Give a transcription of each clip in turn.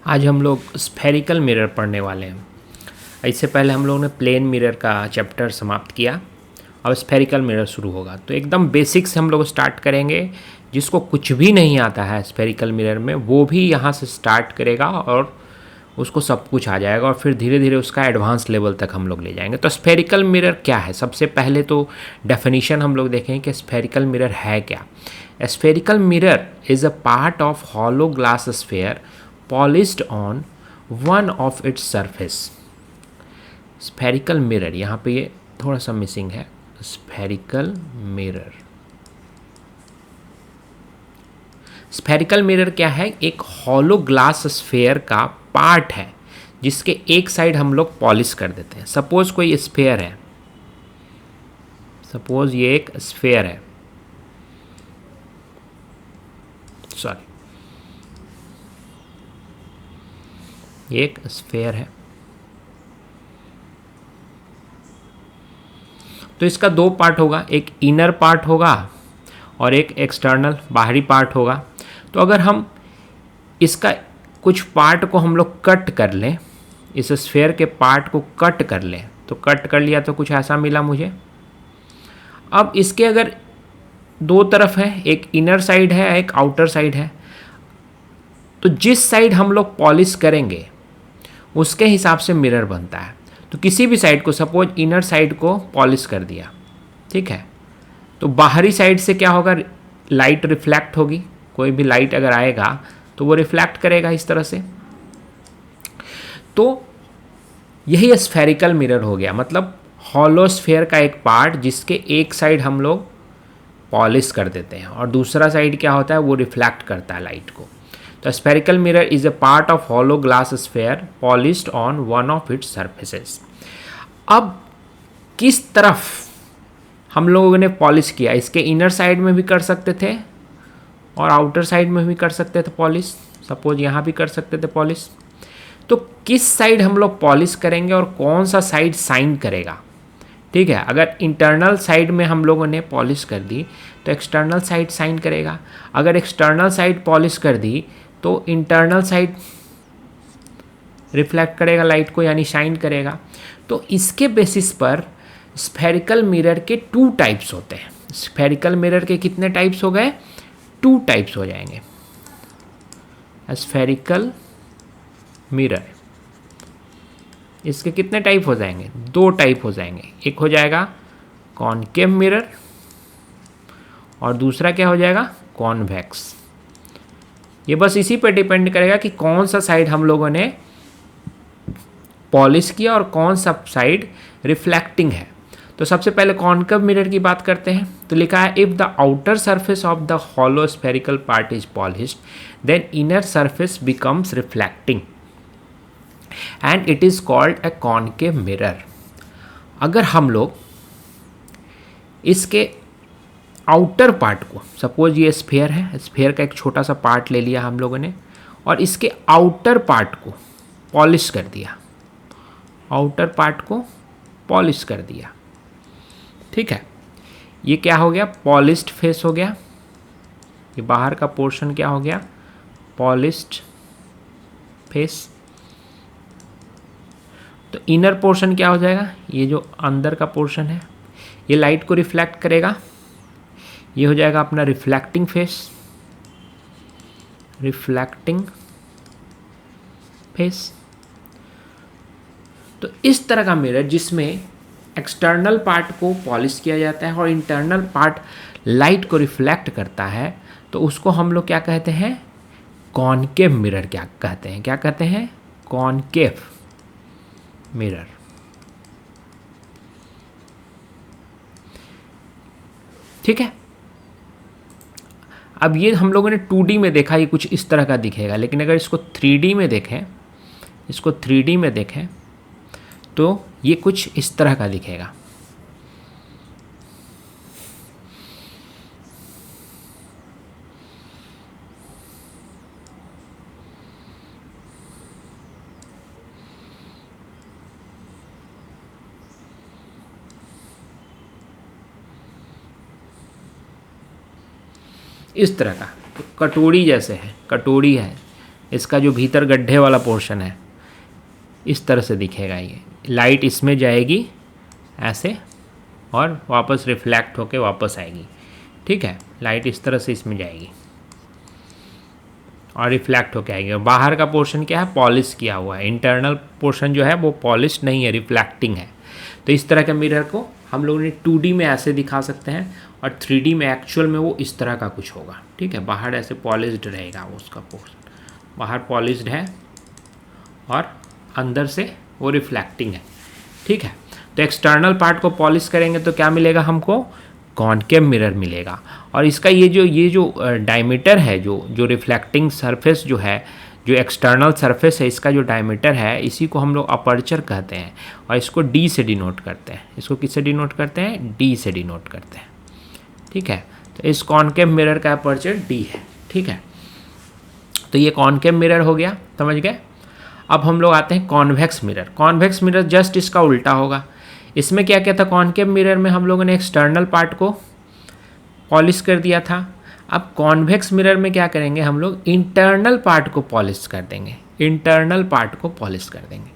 आज हम लोग स्फेरिकल मिरर पढ़ने वाले हैं। इससे पहले हम लोगों ने प्लेन मिरर का चैप्टर समाप्त किया। अब स्फेरिकल मिरर शुरू होगा, तो एकदम बेसिक से हम लोग स्टार्ट करेंगे। जिसको कुछ भी नहीं आता है स्फेरिकल मिरर में, वो भी यहाँ से स्टार्ट करेगा और उसको सब कुछ आ जाएगा, और फिर धीरे धीरे उसका एडवांस लेवल तक हम लोग ले जाएंगे। तो स्फेरिकल मिरर क्या है, सबसे पहले तो डेफिनेशन हम लोग देखें कि स्फेरिकल मिरर है क्या। Spherical mirror is a part of hollow glass sphere polished on one of its surface. Spherical mirror, यहाँ पे ये थोड़ा सा मिसिंग है। स्फेरिकल मिरर, स्फेरिकल मिरर क्या है? एक हॉलो ग्लास स्फेयर का पार्ट है जिसके एक साइड हम लोग पॉलिश कर देते हैं। सपोज कोई स्फेयर है, सपोज ये एक स्फेयर है, सॉरी ये एक स्फेयर है। तो इसका दो पार्ट होगा, एक इनर पार्ट होगा और एक एक्सटर्नल बाहरी पार्ट होगा। तो अगर हम इसका कुछ पार्ट को हम लोग कट कर लें, इस स्फेयर के पार्ट को कट कर लें, तो कट कर लिया तो कुछ ऐसा मिला मुझे। अब इसके अगर दो तरफ है, एक इनर साइड है एक आउटर साइड है, तो जिस साइड हम लोग पॉलिश करेंगे उसके हिसाब से मिरर बनता है। तो किसी भी साइड को, सपोज इनर साइड को पॉलिश कर दिया, ठीक है, तो बाहरी साइड से क्या होगा? लाइट रिफ्लेक्ट होगी। कोई भी लाइट अगर आएगा तो वो रिफ्लेक्ट करेगा इस तरह से। तो यही स्फेरिकल मिरर हो गया, मतलब हॉलो स्फेयर का एक पार्ट जिसके एक साइड हम लोग पॉलिश कर देते हैं और दूसरा साइड क्या होता है, वो रिफ्लेक्ट करता है लाइट को। तो spherical mirror is a part of hollow glass sphere polished on one of its surfaces. अब किस तरफ हम लोगों ने पॉलिश किया? इसके इनर साइड में भी कर सकते थे और आउटर साइड में भी कर सकते थे पॉलिश। सपोज यहाँ भी कर सकते थे पॉलिश। तो किस साइड हम लोग पॉलिश करेंगे और कौन सा साइड साइन करेगा? ठीक है, अगर इंटरनल साइड में हम लोगों ने पॉलिश कर दी तो एक्सटर्नल साइड साइन करेगा। अगर एक्सटर्नल साइड पॉलिश कर दी तो इंटरनल साइड रिफ्लेक्ट करेगा लाइट को, यानी शाइन करेगा। तो इसके बेसिस पर स्फेरिकल मिरर के टू टाइप्स होते हैं। स्फेरिकल मिरर के कितने टाइप्स हो गए? टू टाइप्स हो जाएंगे। स्फेरिकल मिरर, इसके कितने टाइप हो जाएंगे? दो टाइप हो जाएंगे। एक हो जाएगा कॉनकेव मिरर और दूसरा क्या हो जाएगा? कॉन्वेक्स। ये बस इसी पर डिपेंड करेगा कि कौन सा साइड हम लोगों ने पॉलिश किया और कौन सा साइड रिफ्लेक्टिंग है। तो सबसे पहले कॉनकेव मिरर की बात करते हैं। तो लिखा है if the outer surface of the hollow spherical part is polished then inner surface becomes reflecting and it is called a concave mirror. अगर हम लोग इसके आउटर पार्ट को, सपोज ये स्फेयर है, स्फेयर का एक छोटा सा पार्ट ले लिया हम लोगों ने और इसके आउटर पार्ट को पॉलिश कर दिया, आउटर पार्ट को पॉलिश कर दिया, ठीक है, ये क्या हो गया? पॉलिश्ड फेस हो गया। ये बाहर का पोर्शन क्या हो गया? Polished face. तो इनर पोर्शन क्या हो जाएगा? ये जो अंदर का पोर्शन है ये लाइट को रिफ्लेक्ट करेगा, ये हो जाएगा अपना रिफ्लेक्टिंग फेस, रिफ्लेक्टिंग फेस। तो इस तरह का मिरर जिसमें एक्सटर्नल पार्ट को पॉलिश किया जाता है और इंटरनल पार्ट लाइट को रिफ्लेक्ट करता है, तो उसको हम लोग क्या कहते हैं? कॉनकेव मिरर क्या कहते हैं? क्या कहते हैं? Concave mirror. ठीक है, अब ये हम लोगों ने 2D में देखा, ये कुछ इस तरह का दिखेगा, लेकिन अगर इसको 3D में देखें, इसको 3D में देखें तो ये कुछ इस तरह का दिखेगा। इस तरह का, तो कटोरी जैसे है, कटोरी है, इसका जो भीतर गड्ढे वाला पोर्शन है इस तरह से दिखेगा। ये लाइट इसमें जाएगी ऐसे और वापस रिफ्लेक्ट होके वापस आएगी, ठीक है। लाइट इस तरह से इसमें जाएगी और रिफ्लेक्ट होके आएगी। और बाहर का पोर्शन क्या है, पॉलिश किया हुआ है। इंटरनल पोर्शन जो है वो पॉलिश नहीं है, रिफ्लेक्टिंग है। तो इस तरह के मिरर को हम लोगों ने 2D में ऐसे दिखा सकते हैं और 3D में एक्चुअल में वो इस तरह का कुछ होगा, ठीक है। बाहर ऐसे पॉलिश्ड रहेगा वो, उसका पोर्शन बाहर पॉलिश्ड है और अंदर से वो रिफ्लेक्टिंग है, ठीक है। तो एक्सटर्नल पार्ट को पॉलिश करेंगे तो क्या मिलेगा हमको, कॉनकेव मिरर मिलेगा। और इसका ये जो डायमीटर है, जो रिफ्लेक्टिंग सरफेस जो है, जो एक्सटर्नल सरफेस है, इसका जो डायमीटर है इसी को हम लोग अपर्चर कहते हैं और इसको डी से डिनोट करते हैं। इसको किससे डिनोट करते हैं, डी से डिनोट करते हैं, ठीक है। तो इस कॉनकेव मिरर का अपर्चर डी है, ठीक है। तो ये कॉनकेव मिरर हो गया, समझ गए। अब हम लोग आते हैं convex mirror. Convex mirror just इसका उल्टा होगा। इसमें क्या क्या था, कॉनकेव मिरर में हम लोगों ने एक्सटर्नल पार्ट को पॉलिश कर दिया था। अब कॉन्वेक्स मिरर में क्या करेंगे हम लोग, इंटरनल पार्ट को पॉलिश कर देंगे, इंटरनल पार्ट को पॉलिश कर देंगे,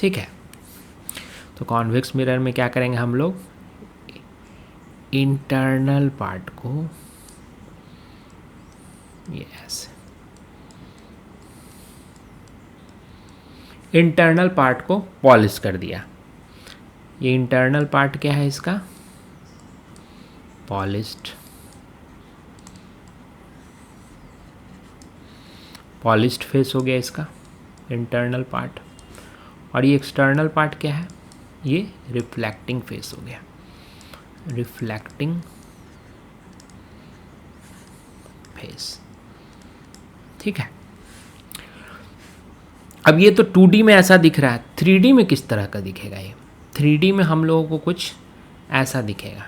ठीक है। तो कॉन्वेक्स मिरर में क्या करेंगे हम लोग, इंटरनल पार्ट को यस इंटरनल पार्ट को पॉलिश कर दिया। ये इंटरनल पार्ट क्या है इसका, पॉलिश्ड, पॉलिश्ड फेस हो गया इसका इंटरनल पार्ट। और ये एक्सटर्नल पार्ट क्या है, ये रिफ्लेक्टिंग फेस हो गया, रिफ्लेक्टिंग फेस, ठीक है। अब ये तो 2D में ऐसा दिख रहा है, 3D में किस तरह का दिखेगा ये, 3D में हम लोगों को कुछ ऐसा दिखेगा।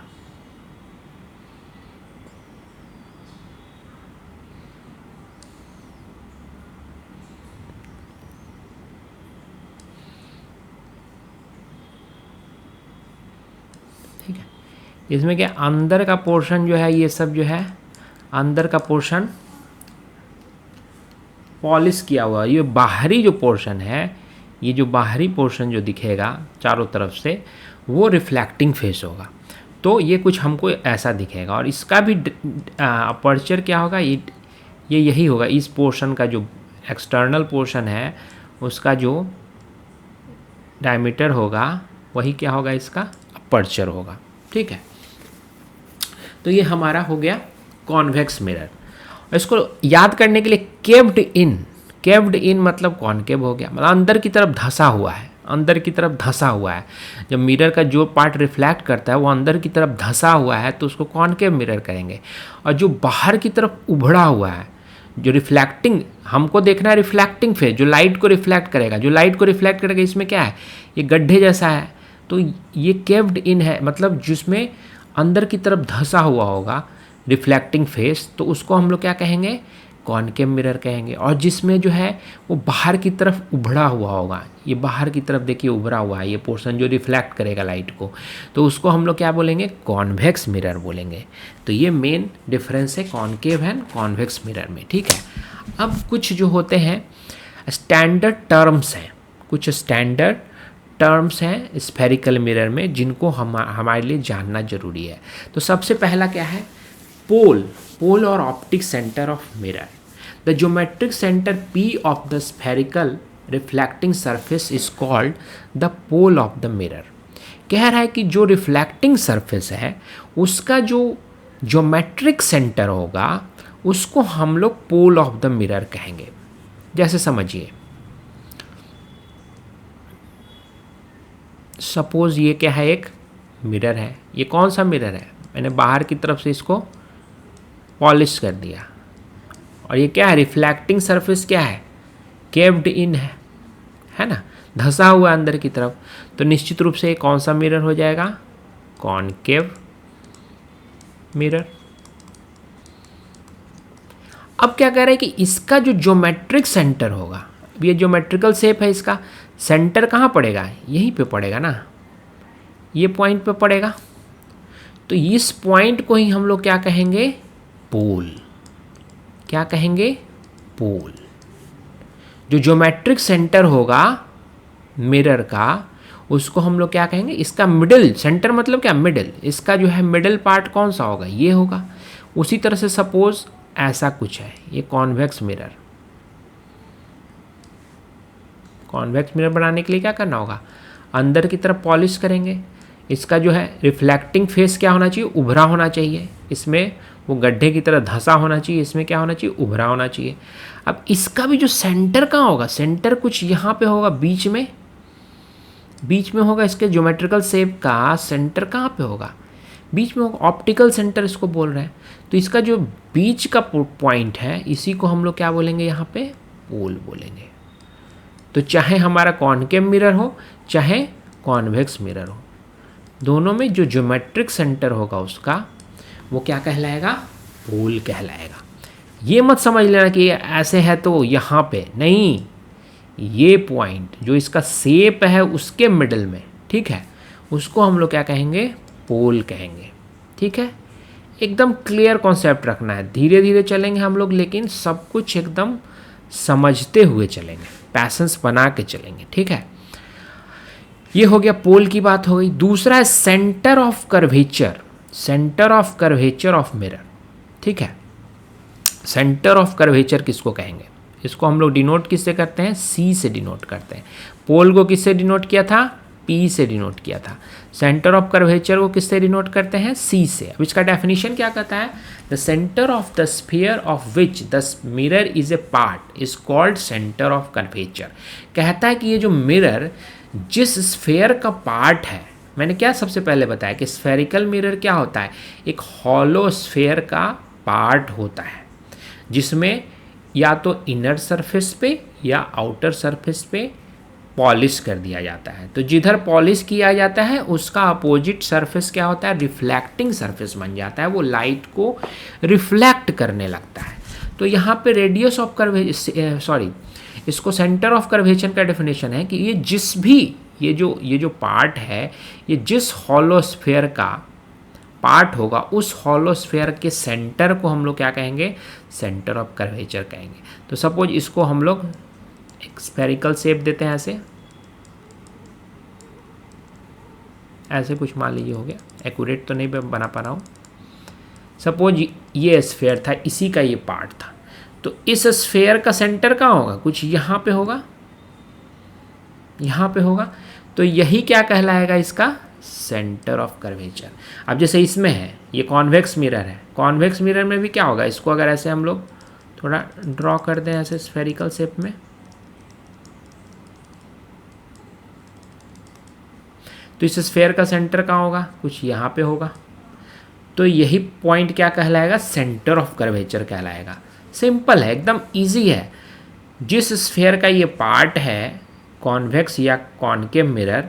ठीक है, इसमें क्या अंदर का पोर्शन जो है, ये सब जो है अंदर का पोर्शन पॉलिश किया हुआ, ये बाहरी जो पोर्शन है, ये जो बाहरी पोर्शन जो दिखेगा चारों तरफ से, वो रिफ्लेक्टिंग फेस होगा। तो ये कुछ हमको ऐसा दिखेगा। और इसका भी अपर्चर क्या होगा, ये यही होगा, इस पोर्शन का जो एक्सटर्नल पोर्शन है उसका जो डायमीटर होगा वही क्या होगा, इसका अपर्चर होगा, ठीक है। तो ये हमारा हो गया कॉन्वेक्स मिरर। इसको याद करने के लिए केव्ड इन मतलब कॉनकेव हो गया, मतलब अंदर की तरफ धंसा हुआ है, अंदर की तरफ धंसा हुआ है। जब मिरर का जो पार्ट रिफ्लेक्ट करता है वो अंदर की तरफ धंसा हुआ है तो उसको कॉनकेव मिरर करेंगे। और जो बाहर की तरफ उभड़ा हुआ है, जो रिफ्लेक्टिंग, हमको देखना है रिफ्लेक्टिंग फेस, जो लाइट को रिफ्लेक्ट करेगा, जो लाइट को रिफ्लेक्ट करेगा, इसमें क्या है, ये गड्ढे जैसा है, तो ये केव्ड इन है, मतलब जिसमें अंदर की तरफ धंसा हुआ होगा रिफ्लेक्टिंग फेस, तो उसको हम लोग क्या कहेंगे, कॉनकेव मिरर कहेंगे। और जिसमें जो है वो बाहर की तरफ उभड़ा हुआ होगा, ये बाहर की तरफ देखिए उभरा हुआ है, ये पोर्शन जो रिफ्लेक्ट करेगा लाइट को, तो उसको हम लोग क्या बोलेंगे, कॉन्वेक्स मिरर बोलेंगे। तो ये मेन डिफरेंस है कॉनकेव एंड कॉन्वेक्स मिरर में, ठीक है। अब कुछ जो होते हैं स्टैंडर्ड टर्म्स हैं, कुछ स्टैंडर्ड टर्म्स हैं स्फेरिकल मिरर में जिनको हमारे लिए जानना जरूरी है। तो सबसे पहला क्या है, पोल और optic centre of mirror. The geometric centre P of the spherical reflecting surface is called the pole of the mirror। कह रहा है कि जो रिफ्लेक्टिंग सरफेस है उसका जो ज्योमेट्रिक सेंटर होगा उसको हम लोग पोल ऑफ द मिरर कहेंगे। जैसे समझिए, सपोज ये क्या है, एक मिरर है। ये कौन सा मिरर है, मैंने बाहर की तरफ से इसको पॉलिश कर दिया, और ये क्या है, रिफ्लेक्टिंग सरफेस क्या है, केव्ड इन है ना, धंसा हुआ अंदर की तरफ। तो निश्चित रूप से ये कौन सा मिरर हो जाएगा, कॉनकेव मिरर। अब क्या कह रहे हैं कि इसका जो ज्योमेट्रिक सेंटर होगा, ये ज्योमेट्रिकल शेप है, इसका सेंटर कहाँ पड़ेगा, यहीं पे पड़ेगा ना, ये पॉइंट पे पड़ेगा। तो इस पॉइंट को ही हम लोग क्या कहेंगे, पोल। क्या कहेंगे, पोल, जो ज्योमेट्रिक सेंटर होगा मिरर का, उसको हम लोग क्या कहेंगे, इसका मिडिल सेंटर मतलब क्या, मिडिल, इसका जो है मिडिल पार्ट कौन सा होगा, ये होगा। उसी तरह से सपोज ऐसा कुछ है, ये कॉन्वेक्स मिरर, कॉन्वेक्स मिरर बनाने के लिए क्या करना होगा, अंदर की तरफ पॉलिश करेंगे। इसका जो है रिफ्लेक्टिंग फेस क्या होना चाहिए, उभरा होना चाहिए, इसमें वो गड्ढे की तरह धंसा होना चाहिए, इसमें क्या होना चाहिए, उभरा होना चाहिए। अब इसका भी जो सेंटर कहाँ होगा, सेंटर कुछ यहाँ पे होगा, बीच में, बीच में होगा। इसके ज्योमेट्रिकल शेप का सेंटर कहाँ पे होगा, बीच में होगा, ऑप्टिकल सेंटर इसको बोल रहे हैं। तो इसका जो बीच का पॉइंट है, इसी को हम लोग क्या बोलेंगे, यहाँ पे पोल बोलेंगे। तो चाहे हमारा कॉनकेव मिरर हो चाहे कॉन्वेक्स मिरर हो, दोनों में जो ज्योमेट्रिक सेंटर होगा उसका, वो क्या कहलाएगा, पोल कहलाएगा। ये मत समझ लेना कि ऐसे है तो यहाँ पे नहीं, ये पॉइंट जो इसका शेप है उसके मिडल में, ठीक है, उसको हम लोग क्या कहेंगे, पोल कहेंगे। ठीक है, एकदम क्लियर कॉन्सेप्ट रखना है, धीरे धीरे चलेंगे हम लोग, लेकिन सब कुछ एकदम समझते हुए चलेंगे, पैसेंस बना के चलेंगे। ठीक है, ये हो गया पोल की बात हो गई। दूसरा है centre of curvature, centre of curvature of mirror. ठीक है, सेंटर ऑफ कर्वेचर किसको कहेंगे, इसको हम लोग डिनोट किससे करते हैं, सी से डिनोट करते हैं। पोल को किससे डिनोट किया था, पी से डिनोट किया था। सेंटर ऑफ कर्वेचर को किससे डिनोट करते हैं, सी से। अब इसका डेफिनेशन क्या कहता है, the centre of the sphere of which the mirror is a part is called centre of curvature. कहता है कि ये जो मिरर जिस स्फीयर का पार्ट है, मैंने क्या सबसे पहले बताया कि स्फेरिकल मिरर क्या होता है, एक हॉलो स्फीयर का पार्ट होता है, जिसमें या तो इनर सरफेस पे या आउटर सरफेस पे पॉलिश कर दिया जाता है। तो जिधर पॉलिश किया जाता है उसका अपोजिट सरफेस क्या होता है, रिफ्लेक्टिंग सरफेस बन जाता है, वो लाइट को रिफ्लेक्ट करने लगता है। तो यहाँ पे रेडियस ऑफ कर्वेचर, इसको सेंटर ऑफ कर्वेचर का डेफिनेशन है कि ये जिस भी ये जो पार्ट है, ये जिस हॉलो स्फीयर का पार्ट होगा, उस हॉलो स्फीयर के सेंटर को हम लोग क्या कहेंगे, सेंटर ऑफ कर्वेचर कहेंगे। तो सपोज इसको हम लोग एक स्फेरिकल शेप देते हैं, ऐसे कुछ मान लीजिए हो गया, एक्यूरेट तो नहीं बना पा रहा हूँ। सपोज ये स्फीयर था, इसी का ये पार्ट था, तो इस स्फीयर का सेंटर कहाँ होगा, कुछ यहाँ पे होगा, यहाँ पे होगा। तो यही क्या कहलाएगा, इसका सेंटर ऑफ कर्वेचर। अब जैसे इसमें है, ये कॉन्वेक्स मिरर है, कॉन्वेक्स मिरर में भी क्या होगा, इसको अगर ऐसे हम लोग थोड़ा ड्रॉ कर दें ऐसे स्फेरिकल शेप में, तो इस स्फीयर का सेंटर कहाँ होगा, कुछ यहाँ पे होगा। तो यही पॉइंट क्या कहलाएगा, सेंटर ऑफ कर्वेचर कहलाएगा। सिंपल है, एकदम इजी है। जिस स्फीयर का ये पार्ट है, कॉन्वेक्स या कॉनकेव मिरर,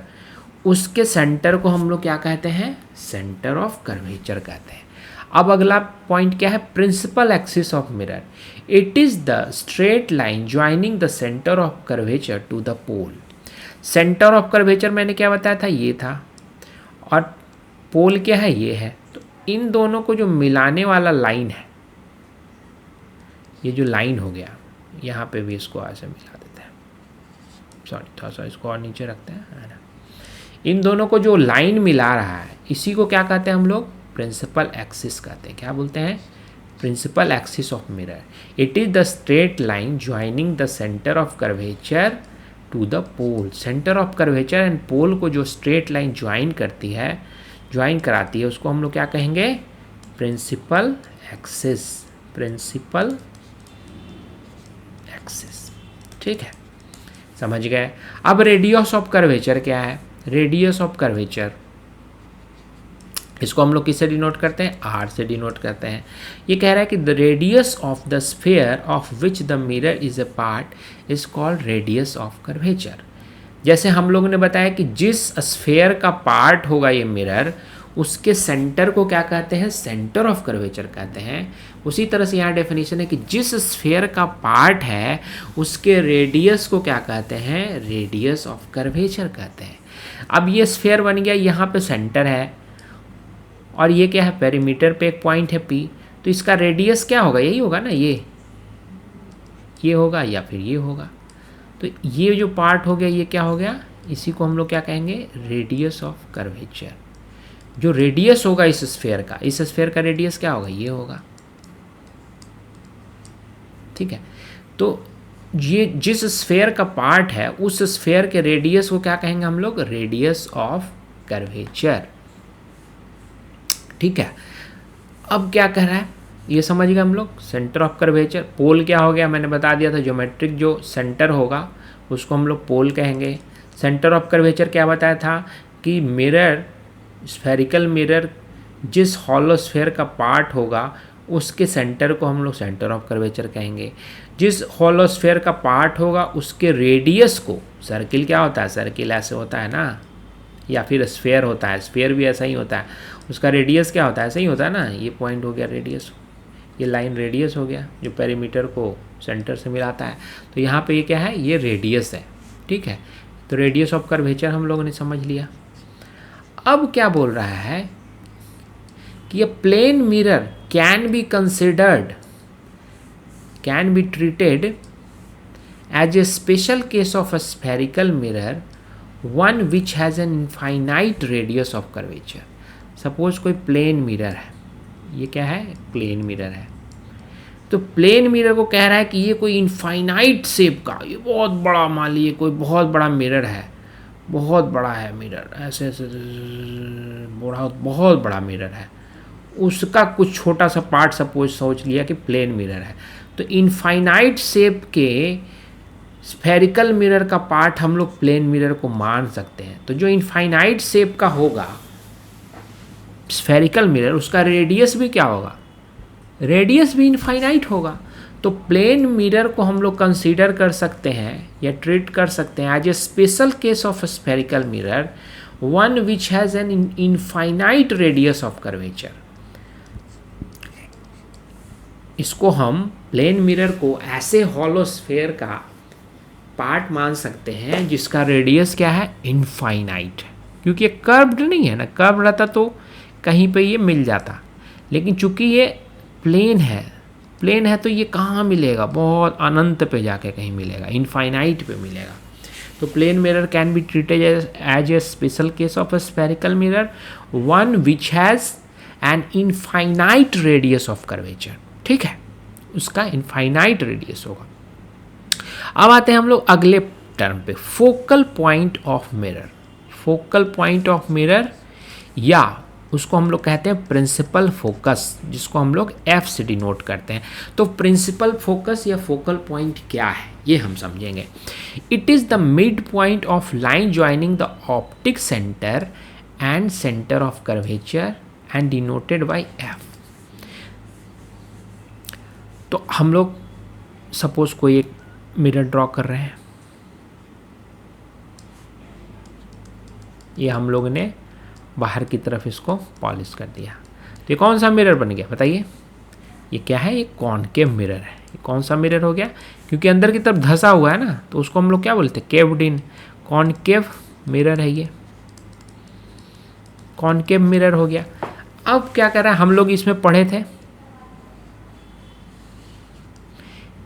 उसके सेंटर को हम लोग क्या कहते हैं, सेंटर ऑफ कर्वेचर कहते हैं। अब अगला पॉइंट क्या है, principal axis of mirror. It is the straight line joining the centre of curvature to the pole. Centre of curvature मैंने क्या बताया था, ये था, और पोल क्या है, ये है। तो इन दोनों को जो मिलाने वाला लाइन है, ये जो लाइन हो गया, यहाँ पे भी इसको ऐसे मिला देते हैं, सॉरी थोड़ा सा इसको और नीचे रखते हैं, है ना। इन दोनों को जो लाइन मिला रहा है, इसी को क्या कहते हैं हम लोग, प्रिंसिपल एक्सिस कहते हैं। क्या बोलते हैं, principal axis of mirror. It is the straight line joining the centre of curvature to the pole. Centre of curvature and pole को जो स्ट्रेट लाइन ज्वाइन करती है, ज्वाइन कराती है, उसको हम लोग क्या कहेंगे, प्रिंसिपल एक्सिस, प्रिंसिपल एक्सिस। ठीक है, समझ गए। अब रेडियस ऑफ कर्वेचर क्या है, रेडियस ऑफ कर्वेचर, इसको हम लोग किससे डिनोट करते हैं, आर से डिनोट करते हैं। ये कह रहा है कि the radius of the sphere of which the mirror is a part is called radius of curvature. जैसे हम लोगों ने बताया कि जिस स्फीयर का पार्ट होगा ये मिरर, उसके सेंटर को क्या कहते हैं, सेंटर ऑफ कर्वेचर कहते हैं। उसी तरह से यहाँ डेफिनेशन है कि जिस स्फीयर का पार्ट है उसके रेडियस को क्या कहते हैं, रेडियस ऑफ कर्वेचर कहते हैं। अब ये स्फीयर बन गया, यहाँ पे सेंटर है और ये क्या है, पेरीमीटर पे एक पॉइंट है पी, तो इसका रेडियस क्या होगा, यही होगा ना, ये होगा या फिर ये होगा। तो ये जो पार्ट हो गया ये क्या हो गया, इसी को हम लोग क्या कहेंगे, रेडियस ऑफ कर्वेचर। जो रेडियस होगा इस स्फीयर का, इस स्फीयर का रेडियस क्या होगा, ये होगा। ठीक है, तो ये जिस स्फीयर का पार्ट है उस स्फीयर के रेडियस को क्या कहेंगे हम लोग, रेडियस ऑफ कर्वेचर। ठीक है, अब क्या कह रहा है ये समझ गए हम लोग, सेंटर ऑफ कर्वेचर। पोल क्या हो गया, मैंने बता दिया था, ज्योमेट्रिक जो सेंटर होगा उसको हम लोग पोल कहेंगे। सेंटर ऑफ कर्वेचर क्या बताया था कि मिरर, स्फेरिकल मिरर जिस हॉलो स्फीयर का पार्ट होगा उसके सेंटर को हम लोग सेंटर ऑफ कर्वेचर कहेंगे। जिस हॉलो स्फीयर का पार्ट होगा उसके रेडियस को, सर्किल क्या होता है, सर्किल ऐसे होता है ना, या फिर स्फीयर होता है, स्फीयर भी ऐसा ही होता है, उसका रेडियस क्या होता है, ऐसा ही होता है ना। ये पॉइंट हो गया रेडियस, ये लाइन रेडियस हो गया जो पेरीमीटर को सेंटर से मिलाता है। तो यहाँ पे ये क्या है, ये रेडियस है। ठीक है, तो रेडियस ऑफ कर्वेचर हम लोगों ने समझ लिया। अब क्या बोल रहा है कि ये plane mirror can be considered, can be treated as a special case of a spherical mirror, one which has an infinite radius of curvature. Suppose कोई प्लेन मिरर है, ये क्या है, प्लेन मिरर है। तो प्लेन मिरर को कह रहा है कि ये कोई इनफाइनाइट शेप का, ये बहुत बड़ा, मान लीजिए कोई बहुत बड़ा मिरर है, बहुत बड़ा है मिरर, ऐसे ऐसे बहुत बड़ा मिरर है, उसका कुछ छोटा सा पार्ट सपोज सोच लिया कि प्लेन मिरर है। तो इनफाइनाइट शेप के स्फेरिकल मिरर का पार्ट हम लोग प्लेन मिरर को मान सकते हैं। तो जो इनफाइनाइट शेप का होगा स्फेरिकल मिरर, उसका रेडियस भी क्या होगा, रेडियस भी इनफाइनाइट होगा। तो प्लेन मिरर को हम लोग कंसीडर कर सकते हैं या ट्रीट कर सकते हैं as a special case of spherical mirror, one which has an infinite radius of curvature. इसको हम प्लेन मिरर को ऐसे हॉलो स्फीयर का पार्ट मान सकते हैं जिसका रेडियस क्या है, इनफाइनाइट, क्योंकि ये कर्व्ड नहीं है ना, कर्व रहता तो कहीं पे ये मिल जाता, लेकिन चूंकि ये प्लेन है, प्लेन है तो ये कहाँ मिलेगा, बहुत अनंत पे जाके कहीं मिलेगा, इनफाइनाइट पे मिलेगा। तो plane mirror can be treated as a special case of a spherical mirror, one which has an infinite radius of curvature. ठीक है, उसका इनफाइनाइट रेडियस होगा। अब आते हैं हम लोग अगले टर्म पे, focal point of mirror. Focal point of mirror, या उसको हम लोग कहते हैं प्रिंसिपल फोकस, जिसको हम लोग F से डिनोट करते हैं। तो प्रिंसिपल फोकस या फोकल पॉइंट क्या है ये हम समझेंगे। It is the mid point of line joining the optic centre and centre of curvature and denoted by F। तो हम लोग सपोज कोई एक मिरर ड्रॉ कर रहे हैं, ये हम लोग ने बाहर की तरफ इसको पॉलिश कर दिया, तो ये कौन सा मिरर बन गया बताइए, ये क्या है, ये कॉनकेव मिरर है। ये कौन सा मिरर हो गया, क्योंकि अंदर की तरफ धंसा हुआ है ना, तो उसको हम लोग क्या बोलते हैं, केव्ड इन, कॉनकेव मिरर है ये, कॉनकेव मिरर हो गया। अब क्या कर रहा है, हम लोग इसमें पढ़े थे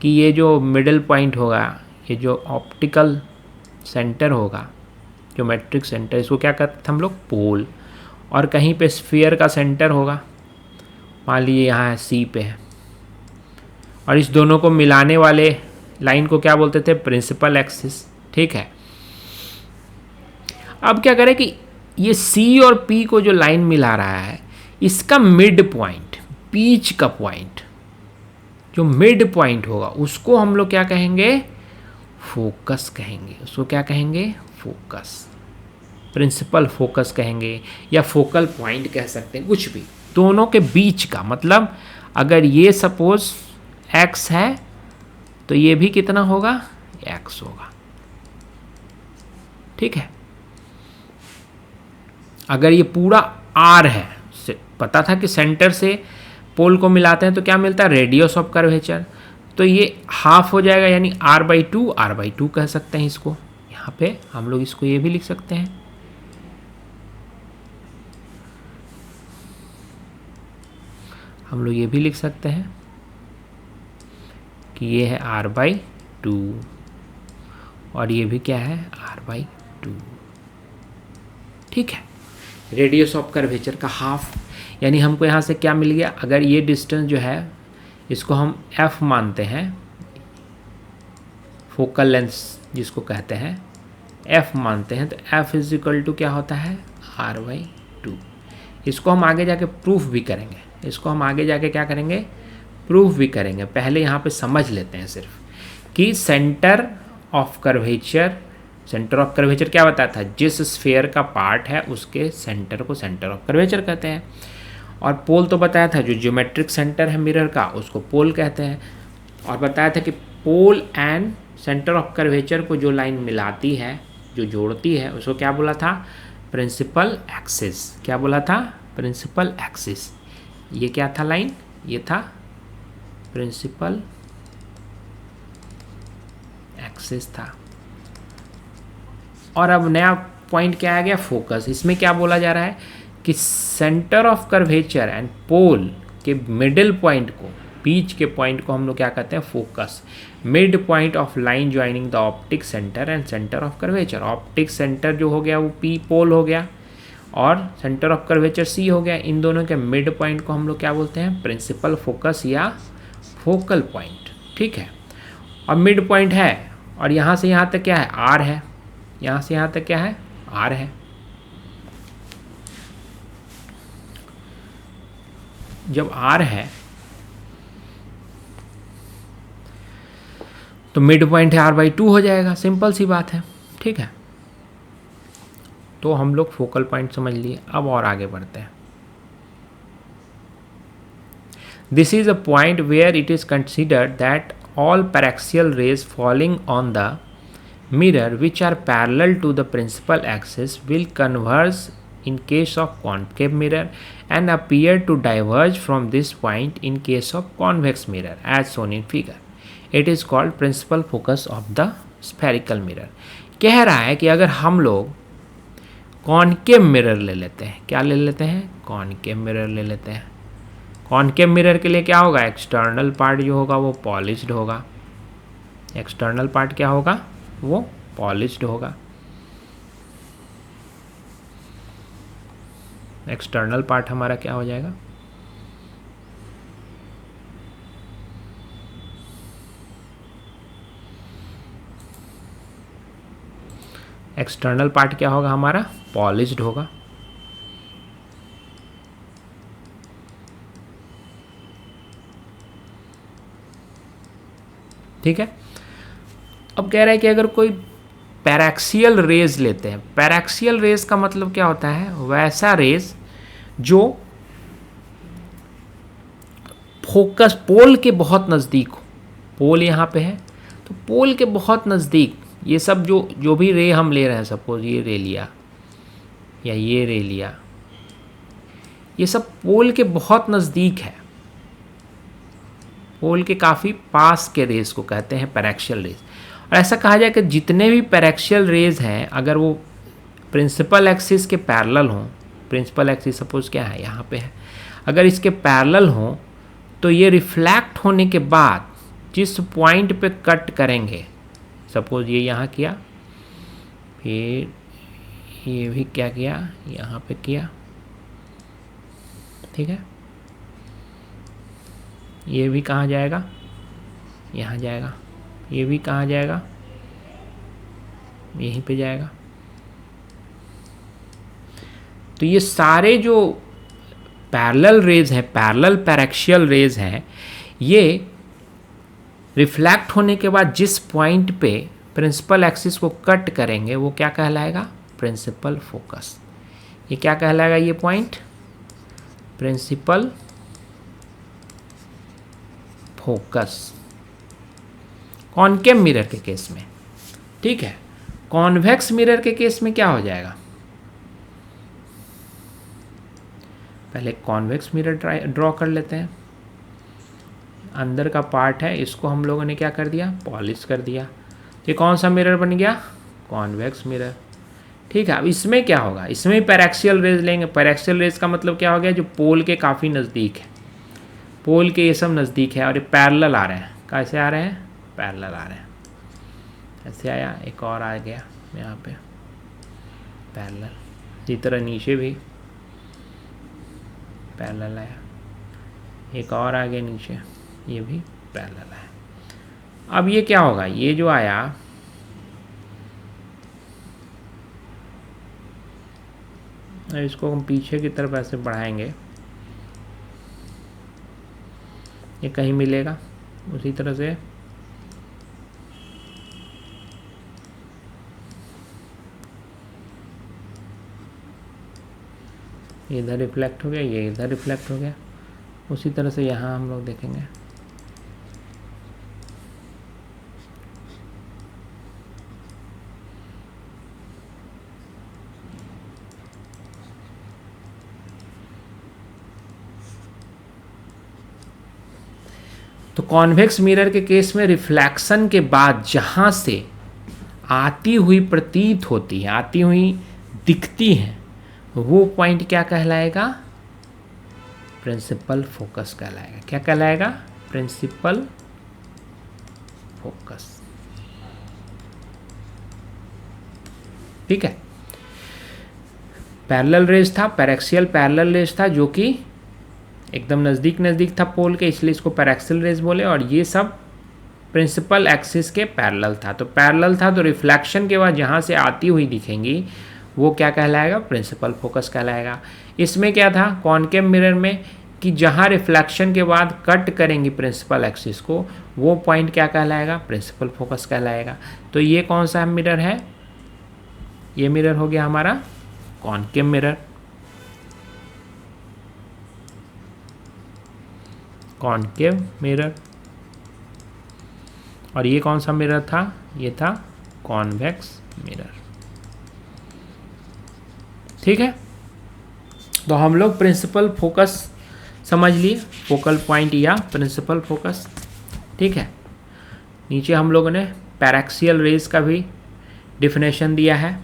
कि ये जो मिडल पॉइंट होगा, ये जो ऑप्टिकल सेंटर होगा, जो मैट्रिक सेंटर, इसको क्या करते थे हम लोग, पोल। और कहीं पे स्फीयर का सेंटर होगा, मान लीजिए यहाँ है सी पे है, और इस दोनों को मिलाने वाले लाइन को क्या बोलते थे, प्रिंसिपल एक्सिस। ठीक है, अब क्या करें कि ये सी और पी को जो लाइन मिला रहा है, इसका मिड पॉइंट, बीच का पॉइंट, जो मिड पॉइंट होगा उसको हम लोग क्या कहेंगे, फोकस कहेंगे। उसको क्या कहेंगे, फोकस, प्रिंसिपल फोकस कहेंगे या फोकल पॉइंट कह सकते हैं, कुछ भी। दोनों के बीच का मतलब, अगर ये सपोज x है तो ये भी कितना होगा, x होगा। ठीक है, अगर ये पूरा r है, पता था कि सेंटर से पोल को मिलाते हैं तो क्या मिलता है, रेडियस ऑफ कर्वेचर, तो ये हाफ हो जाएगा, यानी r/2 कह सकते हैं इसको। यहाँ पे हम लोग इसको ये भी लिख सकते हैं, हम लोग ये भी लिख सकते हैं कि ये है r/2, और ये भी क्या है r/2। ठीक है, रेडियस ऑफ कर्वेचर का हाफ, यानी हमको यहाँ से क्या मिल गया, अगर ये डिस्टेंस जो है इसको हम f मानते हैं, फोकल लेंथ जिसको कहते हैं f मानते हैं, तो f इज इक्वल टू क्या होता है r/2। इसको हम आगे जाके प्रूफ भी करेंगे, इसको हम आगे जाके क्या करेंगे, प्रूफ भी करेंगे। पहले यहाँ पे समझ लेते हैं सिर्फ कि centre of curvature, centre of curvature क्या बताया था, जिस स्फीयर का पार्ट है उसके सेंटर को सेंटर ऑफ कर्वेचर कहते हैं। और पोल तो बताया था, जो ज्योमेट्रिक सेंटर है मिरर का उसको पोल कहते हैं। और बताया था कि pole and centre of curvature को जो लाइन मिलाती है, जो जोड़ती है, उसको क्या बोला था, प्रिंसिपल एक्सिस। क्या बोला था, प्रिंसिपल एक्सिस। ये क्या था लाइन, ये था प्रिंसिपल एक्सिस था। और अब नया पॉइंट क्या आ गया, फोकस। इसमें क्या बोला जा रहा है कि सेंटर ऑफ कर्वेचर एंड पोल के मिडिल पॉइंट को, बीच के पॉइंट को हम लोग क्या कहते हैं, focus. Mid point of line joining the optic centre and centre of curvature. Optic centre जो हो गया वो पी पोल हो गया, और सेंटर ऑफ कर्वेचर सी हो गया। इन दोनों के मिड पॉइंट को हम लोग क्या बोलते हैं, प्रिंसिपल फोकस या फोकल पॉइंट। ठीक है, और मिड पॉइंट है, और यहाँ से यहाँ तक क्या है, आर है। यहाँ से यहाँ तक क्या है, आर है। जब आर है तो मिड पॉइंट है r/2 हो जाएगा, सिंपल सी बात है। ठीक है, तो हम लोग फोकल पॉइंट समझ लिए। अब और आगे बढ़ते हैं। This is a point where it is considered that all paraxial rays falling on the mirror which are parallel to the principal axis will converge in case of concave mirror and appear to diverge from this point in case of convex mirror as shown in figure. It is called principal focus of the spherical mirror. कह रहा है कि अगर हम लोग concave mirror ले लेते हैं, क्या ले लेते हैं, कॉनकेव मिरर ले लेते हैं। कॉनकेव मिरर के लिए क्या होगा, एक्सटर्नल पार्ट जो होगा वो पॉलिश्ड होगा। एक्सटर्नल पार्ट क्या होगा, वो पॉलिश्ड होगा। एक्सटर्नल पार्ट हमारा क्या हो जाएगा, एक्सटर्नल पार्ट क्या होगा हमारा, पॉलिश्ड होगा। ठीक है, अब कह रहा है कि अगर कोई पैराक्सियल रेज लेते हैं, पैराक्सियल रेज का मतलब क्या होता है, वैसा रेज जो फोकस पोल के बहुत नज़दीक हो। पोल यहाँ पे है तो पोल के बहुत नज़दीक ये सब जो भी रे हम ले रहे हैं, सपोज ये रे लिया या ये रे लिया, ये सब पोल के बहुत नज़दीक है, पोल के काफ़ी पास के रेज को कहते हैं पैराक्सियल रेज। और ऐसा कहा जाए कि जितने भी पैराक्सियल रेज हैं अगर वो प्रिंसिपल एक्सिस के पैरेलल हों, प्रिंसिपल एक्सिस सपोज क्या है यहाँ पे है, अगर इसके पैरेलल हों तो ये रिफ्लैक्ट होने के बाद जिस पॉइंट पे कट करेंगे, सपोज ये यहाँ किया, फिर ये भी क्या किया, यहाँ पे किया, ठीक है, ये भी कहाँ जाएगा, यहाँ जाएगा, ये भी कहाँ जाएगा, यहीं पे जाएगा। तो ये सारे जो पैरेलल रेज हैं, पैरेलल पैराक्सियल रेज हैं, ये रिफ्लैक्ट होने के बाद जिस पॉइंट पे प्रिंसिपल एक्सिस को कट करेंगे वो क्या कहलाएगा, प्रिंसिपल फोकस। ये क्या कहलाएगा, ये point principal focus concave mirror के केस में। ठीक है, कॉन्वेक्स मिरर के केस में क्या हो जाएगा, पहले कॉन्वेक्स मिरर ड्रॉ कर लेते हैं। अंदर का पार्ट है, इसको हम लोगों ने क्या कर दिया, पॉलिश कर दिया। ये कौन सा मिरर बन गया, कॉन्वेक्स मिरर। ठीक है, अब इसमें क्या होगा, इसमें पैराक्सियल रेज लेंगे। पैराक्सियल रेज का मतलब क्या हो गया, जो पोल के काफ़ी नज़दीक है, पोल के ये सब नज़दीक है और ये पैरेलल आ रहे हैं। कैसे आ रहे हैं, पैरेलल आ रहे हैं। ऐसे आया, एक और आ गया यहाँ पे पैरेलल, इसी तरह नीचे भी पैरेलल आया, एक और आ गया नीचे, ये भी पैरेलल आया। अब ये क्या होगा, ये जो आया इसको हम पीछे की तरफ ऐसे बढ़ाएंगे, ये कहीं मिलेगा, उसी तरह से इधर रिफ्लेक्ट हो गया, ये इधर रिफ्लेक्ट हो गया, उसी तरह से यहाँ हम लोग देखेंगे। तो कॉन्वेक्स मिरर के केस में रिफ्लेक्शन के बाद जहाँ से आती हुई प्रतीत होती है, आती हुई दिखती है, वो पॉइंट क्या कहलाएगा, प्रिंसिपल फोकस कहलाएगा। क्या कहलाएगा, प्रिंसिपल फोकस। ठीक है, पैरेलल रेज था, पैरेक्सियल पैरेलल रेज था, जो कि एकदम नज़दीक नज़दीक था पोल के, इसलिए इसको पैरेक्सियल रेज बोले, और ये सब प्रिंसिपल एक्सिस के पैरेलल था। तो पैरेलल था तो रिफ्लेक्शन के बाद जहाँ से आती हुई दिखेंगी वो क्या कहलाएगा, प्रिंसिपल फोकस कहलाएगा। इसमें क्या था कॉनकेव मिरर में कि जहाँ रिफ्लेक्शन के बाद कट करेंगी प्रिंसिपल एक्सिस को, वो पॉइंट क्या कहलाएगा, प्रिंसिपल फोकस कहलाएगा। तो ये कौन सा मिरर है, ये मिरर हो गया हमारा कॉनकेव मिरर, कॉनकेव मिरर। और ये कौन सा मिरर था, ये था कॉन्वेक्स मिरर। ठीक है, तो हम लोग प्रिंसिपल फोकस समझ लिए, फोकल पॉइंट या प्रिंसिपल फोकस। ठीक है, नीचे हम लोगों ने पैरेक्सियल रेज का भी डिफिनेशन दिया है।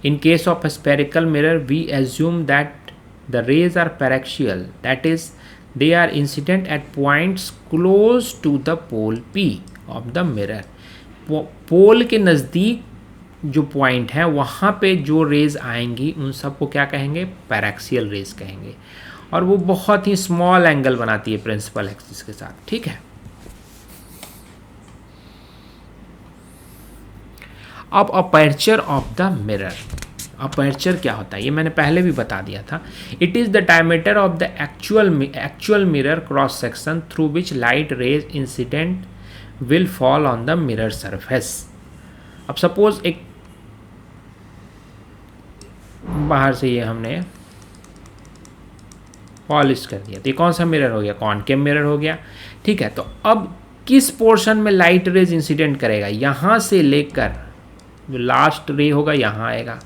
In case of spherical mirror we assume that the rays are paraxial, that is they are incident at points close to the pole P of the mirror. Pole के नज़दीक जो point है वहाँ पे जो रेज आएंगी उन सबको क्या कहेंगे, पैरेक्सियल रेज कहेंगे, और वो बहुत ही स्मॉल एंगल बनाती है प्रिंसिपल एक्सिस के साथ। ठीक है, अब aperture of the mirror, aperture क्या होता है ये मैंने पहले भी बता दिया था। It is the diameter of the actual mirror cross section through which light rays incident will fall on the mirror surface. अब सपोज एक बाहर से ये हमने पॉलिश कर दिया, तो ये कौन सा मिरर हो गया, कॉनकेव मिरर हो गया। ठीक है, तो अब किस पोर्शन में लाइट रेज इंसिडेंट करेगा, यहाँ से लेकर जो लास्ट रे होगा यहाँ आएगा,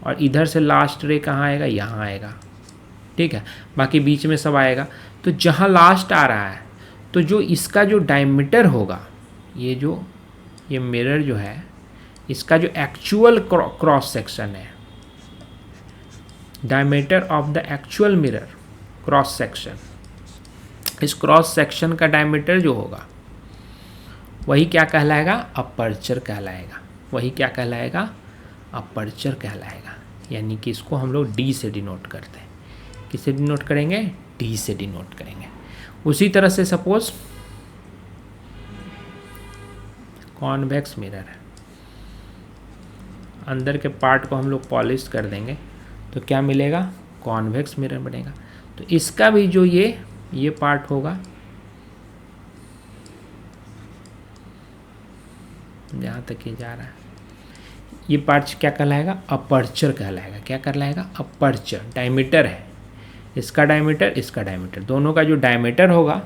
और इधर से लास्ट रे कहाँ आएगा, यहाँ आएगा। ठीक है, बाकी बीच में सब आएगा। तो जहाँ लास्ट आ रहा है, तो जो इसका जो डायमीटर होगा, ये मिरर जो है, इसका जो एक्चुअल क्रॉस सेक्शन है, diameter of the actual mirror cross section, इस क्रॉस सेक्शन का डायमीटर जो होगा वही क्या कहलाएगा, अपर्चर कहलाएगा। वही क्या कहलाएगा, अपर्चर कहलाएगा। यानी कि इसको हम लोग डी से डिनोट करते हैं। किससे डिनोट करेंगे, डी से डिनोट करेंगे। उसी तरह से सपोज कॉन्वेक्स मिरर है, अंदर के पार्ट को हम लोग पॉलिश कर देंगे तो क्या मिलेगा, कॉन्वेक्स मिरर बनेगा। तो इसका भी जो ये पार्ट होगा, जहाँ तक ये जा रहा है, ये पार्ट क्या कहलाएगा, अपर्चर कहलाएगा। क्या कहलाएगा, अपर्चर। डायमीटर है, इसका डायमीटर, इसका डायमीटर, दोनों का जो डायमीटर होगा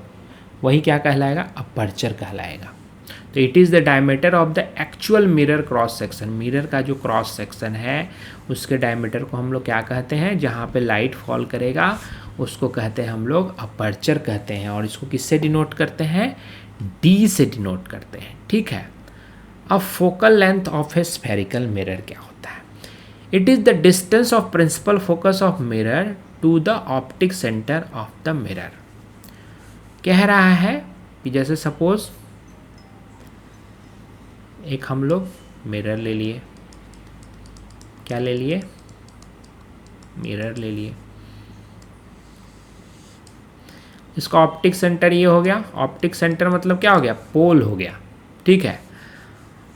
वही क्या कहलाएगा, अपर्चर कहलाएगा। तो it is the diameter of the actual mirror cross section. Mirror का जो क्रॉस सेक्शन है उसके डायमीटर को हम लोग क्या कहते हैं, जहाँ पे लाइट फॉल करेगा उसको कहते हैं हम लोग अपर्चर कहते हैं। और इसको किससे डिनोट करते हैं, डी से डिनोट करते हैं। ठीक है, अब focal length of a spherical mirror क्या होता है, it is the distance of principal focus of mirror to the optic centre of the mirror. कह रहा है कि जैसे सपोज एक हम लोग मिरर ले लिए, क्या ले लिए, मिरर ले लिए। इसका ऑप्टिक सेंटर ये हो गया। ऑप्टिक सेंटर मतलब क्या हो गया, पोल हो गया, ठीक है।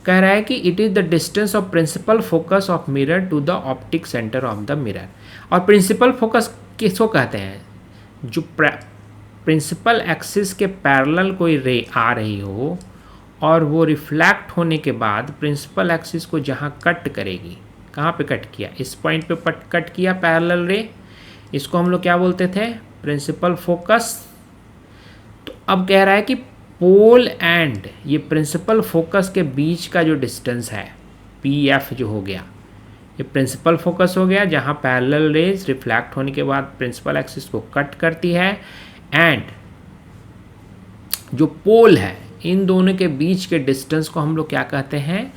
कह रहा है कि it is the distance of principal focus of mirror to the optic centre of the mirror. और प्रिंसिपल फोकस किसको कहते हैं, जो प्रिंसिपल एक्सिस के पैरेलल कोई रे आ रही हो और वो रिफ्लैक्ट होने के बाद प्रिंसिपल एक्सिस को जहाँ कट करेगी, कहाँ पे कट किया, इस पॉइंट पे कट किया पैरेलल रे, इसको हम लोग क्या बोलते थे, प्रिंसिपल फोकस। तो अब कह रहा है कि पोल एंड ये प्रिंसिपल फोकस के बीच का जो डिस्टेंस है पी एफ जो हो गया, ये प्रिंसिपल फोकस हो गया जहाँ पैरेलल रेज रिफ्लैक्ट होने के बाद प्रिंसिपल एक्सिस को कट करती है, एंड जो पोल है इन दोनों के बीच के डिस्टेंस को हम लोग क्या कहते हैं,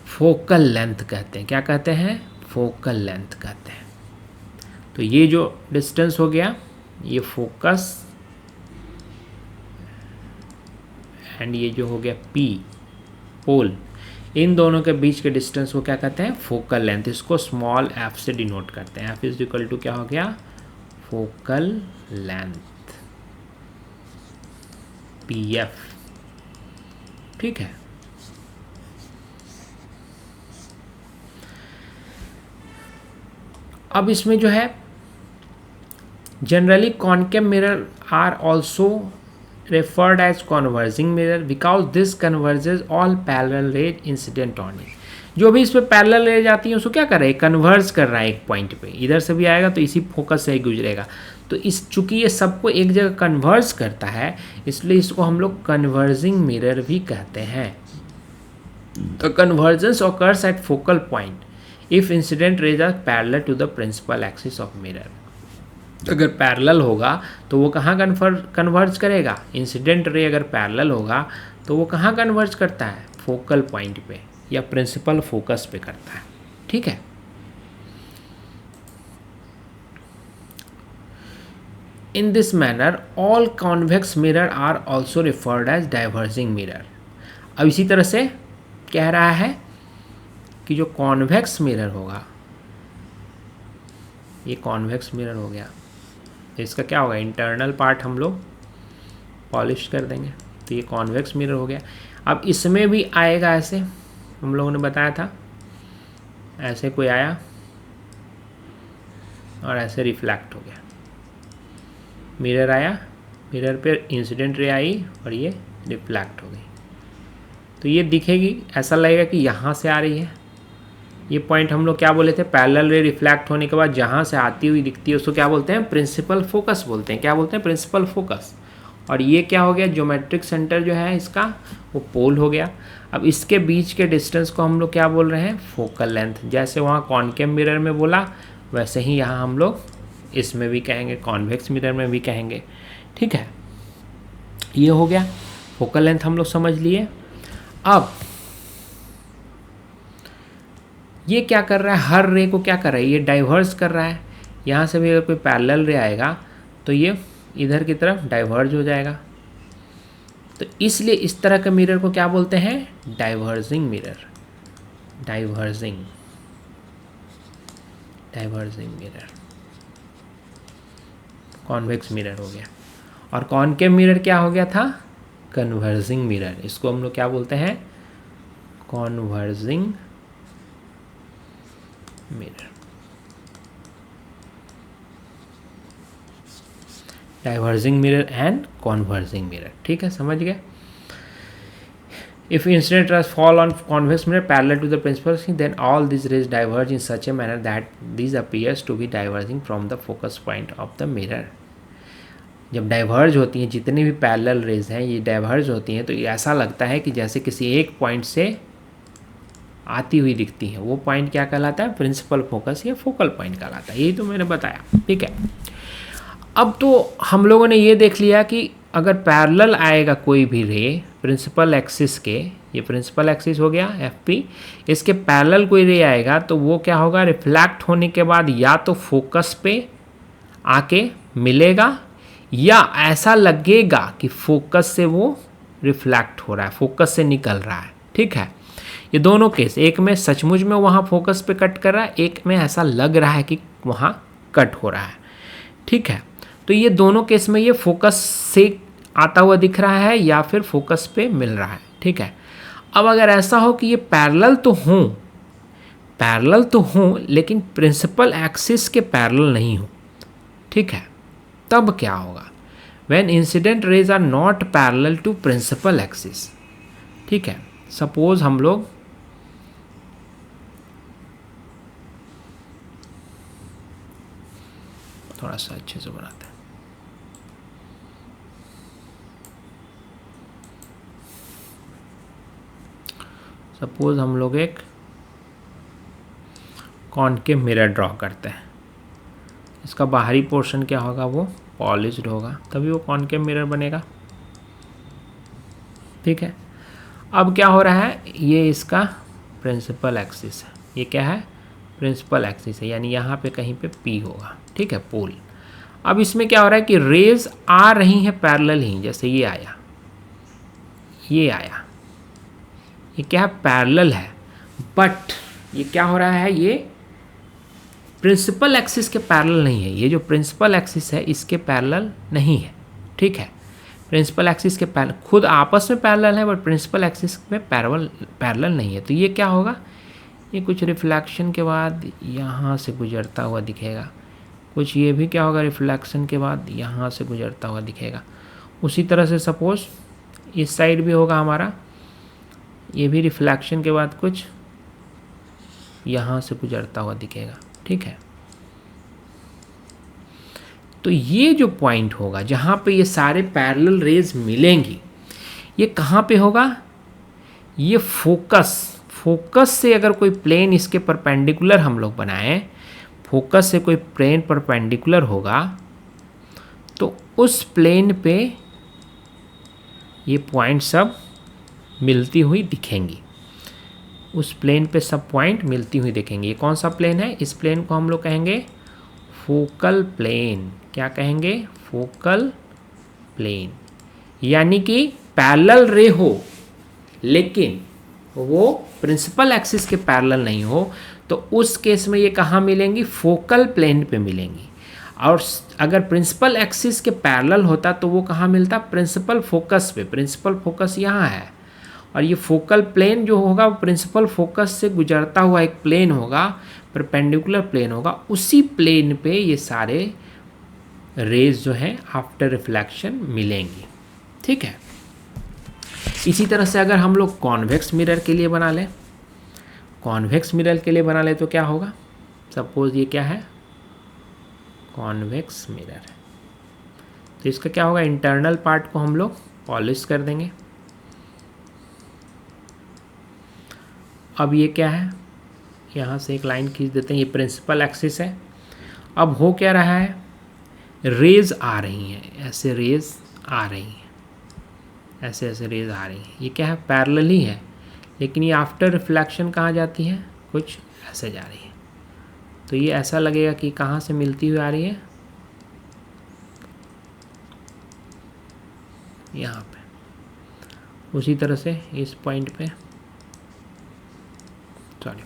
फोकल लेंथ कहते हैं। क्या कहते हैं, फोकल लेंथ कहते हैं। तो ये जो डिस्टेंस हो गया ये फोकस, एंड ये जो हो गया पी पोल, इन दोनों के बीच के डिस्टेंस को क्या कहते हैं, फोकल लेंथ। इसको स्मॉल एफ से डिनोट करते हैं। एफ इज इक्वल टू क्या हो गया, फोकल लेंथ, पी एफ, ठीक है। अब इसमें जो है generally concave mirror are also referred as converging mirror because this converges all parallel rays incident on it। जो भी इस पे पैरेलल रेज आती है उसको क्या कर रहा है, कन्वर्ज कर रहा है एक पॉइंट पे, इधर से भी आएगा तो इसी फोकस से ही गुजरेगा। तो इस चूंकि ये सबको एक जगह कन्वर्ज करता है इसलिए इसको हम लोग कन्वर्जिंग मिरर भी कहते हैं। The convergence occurs at focal point if incident rays are parallel to the principal axis of mirror. अगर पैरेलल होगा तो वो कहाँ कन्वर्ज करेगा, इंसिडेंट रे अगर पैरेलल होगा तो वो कहाँ कन्वर्ज करता है, फोकल पॉइंट पे या प्रिंसिपल फोकस पे करता है, ठीक है। In this manner all convex mirror are also referred as diverging mirror. अब इसी तरह से कह रहा है कि जो कॉन्वेक्स मिरर होगा, ये कॉन्वेक्स मिरर हो गया, इसका क्या होगा, इंटरनल पार्ट हम लोग पॉलिश कर देंगे, तो ये कॉन्वेक्स मिरर हो गया। अब इसमें भी आएगा ऐसे, हम लोगों ने बताया था ऐसे कोई आया और ऐसे रिफ्लैक्ट हो गया, मिरर आया, मिरर पे इंसिडेंट रे आई और ये रिफ्लैक्ट हो गई। तो ये दिखेगी, ऐसा लगेगा कि यहाँ से आ रही है। ये पॉइंट हम लोग क्या बोले थे, पैरेलल रे रिफ्लैक्ट होने के बाद जहाँ से आती हुई दिखती है उसको क्या बोलते हैं, प्रिंसिपल फोकस बोलते हैं। क्या बोलते हैं, प्रिंसिपल फोकस। और ये क्या हो गया, ज्योमेट्रिक सेंटर जो है इसका वो पोल हो गया। अब इसके बीच के डिस्टेंस को हम लोग क्या बोल रहे हैं, फोकल लेंथ। जैसे वहाँ कॉनकेव मिरर में बोला वैसे ही यहाँ हम लोग इसमें भी कहेंगे, कॉन्वेक्स मिरर में भी कहेंगे, ठीक है। ये हो गया फोकल लेंथ, हम लोग समझ लिए। अब ये क्या कर रहा है, हर रे को क्या कर रहा है, ये डाइवर्स कर रहा है। यहाँ से भी अगर कोई पैरेलल रे आएगा तो ये इधर की तरफ डाइवर्ज हो जाएगा। तो इसलिए इस तरह के मिरर को क्या बोलते हैं, diverging mirror, diverging mirror. Convex mirror हो गया। और कॉनकेव मिरर क्या हो गया था, कन्वर्जिंग मिरर। इसको हम लोग क्या बोलते हैं, converging mirror, diverging mirror and converging mirror, ठीक है, समझ गए। If incident rays fall on convex mirror parallel to the principal axis, then all these rays diverge in such a manner that these appears to be diverging from the focus point of the mirror। जब diverge होती हैं, जितनी भी parallel raise हैं ये diverge होती हैं, तो ये ऐसा लगता है कि जैसे किसी एक पॉइंट से आती हुई दिखती है। वो पॉइंट क्या कहलाता है, प्रिंसिपल फोकस या फोकल पॉइंट कहलाता है। यही तो मैंने बताया, ठीक है। अब तो हम लोगों ने ये देख लिया कि अगर पैरेलल आएगा कोई भी रे प्रिंसिपल एक्सिस के, ये प्रिंसिपल एक्सिस हो गया एफ पी, इसके पैरेलल कोई रे आएगा तो वो क्या होगा, रिफ्लैक्ट होने के बाद या तो फोकस पे आके मिलेगा या ऐसा लगेगा कि फोकस से वो रिफ्लेक्ट हो रहा है, फोकस से निकल रहा है। ठीक है, ये दोनों केस, एक में सचमुच में वहाँ फोकस पे कट कर रहा है, एक में ऐसा लग रहा है कि वहाँ कट हो रहा है। ठीक है, तो ये दोनों केस में ये फोकस से आता हुआ दिख रहा है या फिर फोकस पे मिल रहा है। ठीक है, अब अगर ऐसा हो कि ये पैरेलल तो हों लेकिन प्रिंसिपल एक्सिस के पैरेलल नहीं हो, ठीक है, तब क्या होगा? When incident rays are not parallel to principal axis. ठीक है, सपोज हम लोग थोड़ा सा अच्छे से बनाते हैं। सपोज हम लोग एक कॉनकेव मिरर ड्रॉ करते हैं, इसका बाहरी पोर्शन क्या होगा? वो पॉलिश्ड होगा, तभी वो कॉनकेव मिरर बनेगा। ठीक है, अब क्या हो रहा है? ये इसका प्रिंसिपल एक्सिस है, ये क्या है? प्रिंसिपल एक्सिस है, यानी यहाँ पे कहीं पे P होगा। ठीक है, पोल। अब इसमें क्या हो रहा है कि रेज आ रही हैं पैरेलल ही, जैसे ये आया, ये क्या है? पैरेलल है, बट ये क्या हो रहा है? ये प्रिंसिपल एक्सिस के पैरेलल नहीं है। ये जो प्रिंसिपल एक्सिस है इसके पैरेलल नहीं है। ठीक है, प्रिंसिपल एक्सिस के पैरेलल, खुद आपस में पैरेलल है बट प्रिंसिपल एक्सिस में पैरेलल नहीं है। तो ये क्या होगा? ये कुछ रिफ्लेक्शन के बाद यहाँ से गुजरता हुआ दिखेगा, कुछ ये भी क्या होगा? रिफ्लेक्शन के बाद यहाँ से गुजरता हुआ दिखेगा। उसी तरह से सपोज इस साइड भी होगा हमारा, ये भी रिफ्लेक्शन के बाद कुछ यहाँ से गुजरता हुआ दिखेगा। ठीक है, तो ये जो पॉइंट होगा जहाँ पे ये सारे पैरेलल रेज मिलेंगी, ये कहाँ पे होगा? ये फोकस से अगर कोई प्लेन इसके परपेंडिकुलर हम लोग बनाएं, फोकस से कोई प्लेन परपेंडिकुलर होगा तो उस प्लेन पे ये पॉइंट सब मिलती हुई दिखेंगी, उस प्लेन पे सब पॉइंट मिलती हुई दिखेंगी। ये कौन सा प्लेन है? इस प्लेन को हम लोग कहेंगे फोकल प्लेन। क्या कहेंगे? Focal plane. यानी कि पैरेलल रे हो लेकिन वो प्रिंसिपल एक्सिस के पैरेलल नहीं हो, तो उस केस में ये कहाँ मिलेंगी? फोकल प्लेन पे मिलेंगी। और अगर प्रिंसिपल एक्सिस के पैरेलल होता तो वो कहाँ मिलता? प्रिंसिपल फोकस पे। प्रिंसिपल फोकस यहाँ है और ये फोकल प्लेन जो होगा वो प्रिंसिपल फोकस से गुजरता हुआ एक प्लेन होगा, परपेंडिकुलर प्लेन होगा। उसी प्लेन पे ये सारे रेज जो हैं आफ्टर रिफ्लेक्शन मिलेंगी। ठीक है, इसी तरह से अगर हम लोग कॉन्वेक्स मिरर के लिए बना लें, तो क्या होगा? सपोज ये क्या है? Convex mirror. तो इसका क्या होगा? इंटरनल पार्ट को हम लोग पॉलिश कर देंगे। अब ये क्या है? यहाँ से एक लाइन खींच देते हैं, ये प्रिंसिपल एक्सिस है। अब हो क्या रहा है? रेज आ रही हैं, ऐसे रेज आ रही हैं, ऐसे रेज आ रही हैं। ये क्या है? पैरेलल ही है, लेकिन ये आफ्टर रिफ्लेक्शन कहाँ जाती है? कुछ ऐसे जा रही है। तो ये ऐसा लगेगा कि कहाँ से मिलती हुई आ रही है? यहाँ पे। उसी तरह से इस पॉइंट पे, सॉरी,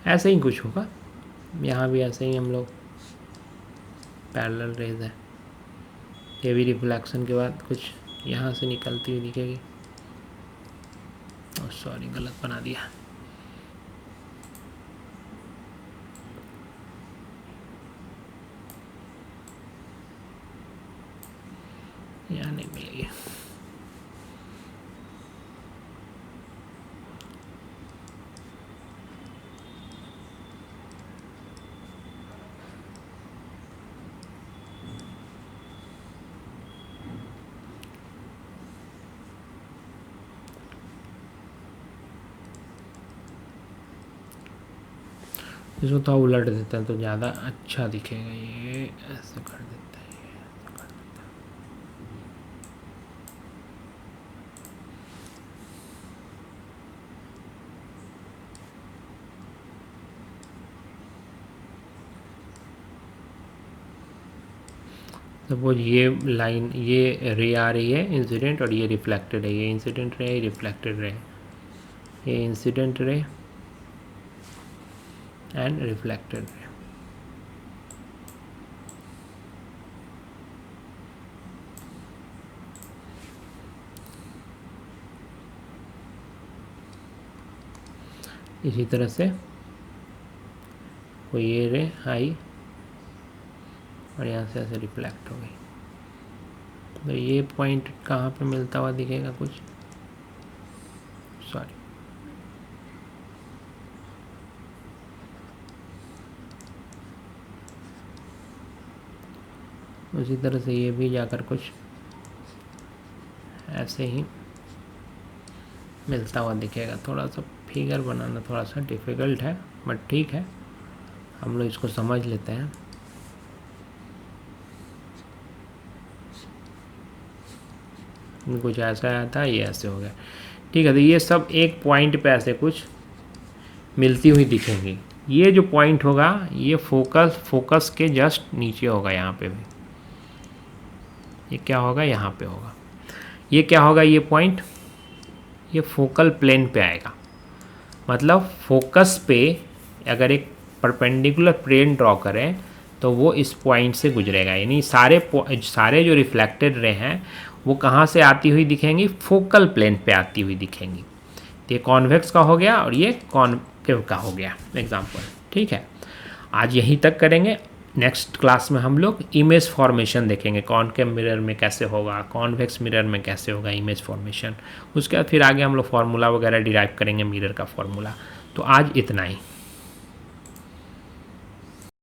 ऐसे ही कुछ होगा। यहाँ भी ऐसे ही हम लोग पैरेलल रेज है, ये भी रिफ्लेक्शन के बाद कुछ यहाँ से निकलती हुई दिखेगी। सॉरी, गलत बना दिया। यहाँ नहीं मिलेगी। इसको थोड़ा उलट देते हैं तो ज़्यादा अच्छा दिखेगा। ये ऐसे कर देते हैं, सपोज ये लाइन, ये रे आ रही है इंसिडेंट और ये रिफ्लेक्टेड है, ये इंसिडेंट रे, रिफ्लेक्टेड रे, ये incident ray and reflected ray. इसी तरह से कोई ये रे आई और यहाँ से ऐसे रिफ्लेक्ट हो गई, तो ये पॉइंट कहाँ पे मिलता हुआ दिखेगा कुछ, सॉरी, उसी तरह से ये भी जाकर कुछ ऐसे ही मिलता हुआ दिखेगा। थोड़ा सा फिगर बनाना थोड़ा सा डिफ़िकल्ट है, बट ठीक है, हम लोग इसको समझ लेते हैं। कुछ ऐसा आया था, ये ऐसे हो गया, ठीक है। तो ये सब एक पॉइंट पे ऐसे कुछ मिलती हुई दिखेंगी। ये जो पॉइंट होगा ये फोकस के जस्ट नीचे होगा, यहाँ पे भी ये क्या होगा, यहाँ पे होगा। ये क्या होगा, ये पॉइंट ये फोकल प्लेन पे आएगा, मतलब फोकस पे अगर एक परपेंडिकुलर प्लेन ड्रॉ करें तो वो इस पॉइंट से गुजरेगा, यानी सारे जो रिफ्लेक्टेड रे हैं वो कहाँ से आती हुई दिखेंगी, फोकल प्लेन पे आती हुई दिखेंगी। तो ये कॉन्वेक्स का हो गया और ये कॉन्केव का हो गया एग्जाम्पल, ठीक है। आज यहीं तक करेंगे। नेक्स्ट क्लास में हम लोग इमेज फॉर्मेशन देखेंगे, कॉनकेव मिरर में कैसे होगा, कॉन्वेक्स मिरर में कैसे होगा इमेज फॉर्मेशन। उसके बाद फिर आगे हम लोग फार्मूला वगैरह डिराइव करेंगे मिरर का फार्मूला। तो आज इतना ही।